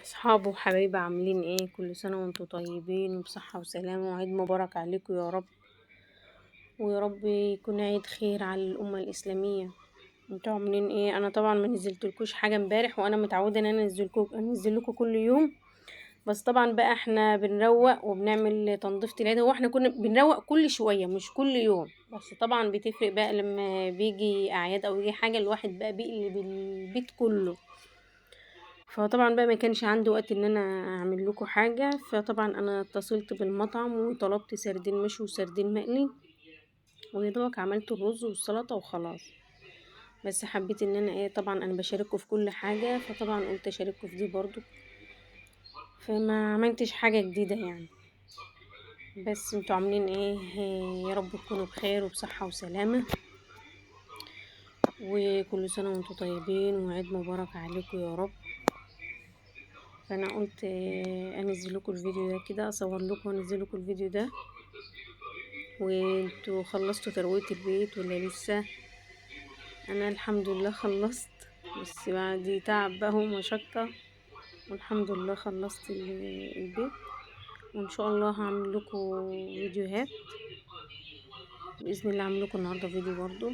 أصحابي وحبايبي عاملين ايه؟ كل سنة وانتم طيبين وبصحة وسلامة وعيد مبارك عليكم يا رب. ويا رب يكون عيد خير على الأمة الإسلامية. انتوا عاملين ايه؟ أنا طبعا ما نزلتلكوش حاجة امبارح، وأنا متعودة ان أنا أنزل لكم كل يوم. بس طبعا بقى احنا بنروق وبنعمل تنظيفة العيد. هو احنا كنا بنروق كل شوية مش كل يوم، بس طبعا بتفرق بقى لما بيجي أعياد أو يجي حاجة، الواحد بقى بيقلب البيت كله. فطبعا بقى ما كانش عندي وقت ان انا اعمل لكم حاجه، فطبعا انا اتصلت بالمطعم وطلبت سردين مشوي وسردين مقلي، ويدوبك عملت الرز والسلطه وخلاص. بس حبيت ان انا ايه، طبعا انا بشارككم في كل حاجه، فطبعا قلت اشارككم في دي برضو، فما عملتش حاجه جديده يعني. بس انتوا عاملين ايه؟ يا رب تكونوا بخير وبصحه وسلامه، وكل سنه وانتم طيبين وعيد مبارك عليكم يا رب. فانا قلت انزل لكم الفيديو ده كده، اصور لكم وانزل لكم الفيديو ده. وانتوا خلصتوا تروية البيت ولا لسه؟ انا الحمد لله خلصت، بس بعد تعب بقى ومشقة، والحمد لله خلصت البيت. وان شاء الله هعمل لكم فيديوهات باذن الله، هعمل لكم النهارده فيديو برضو.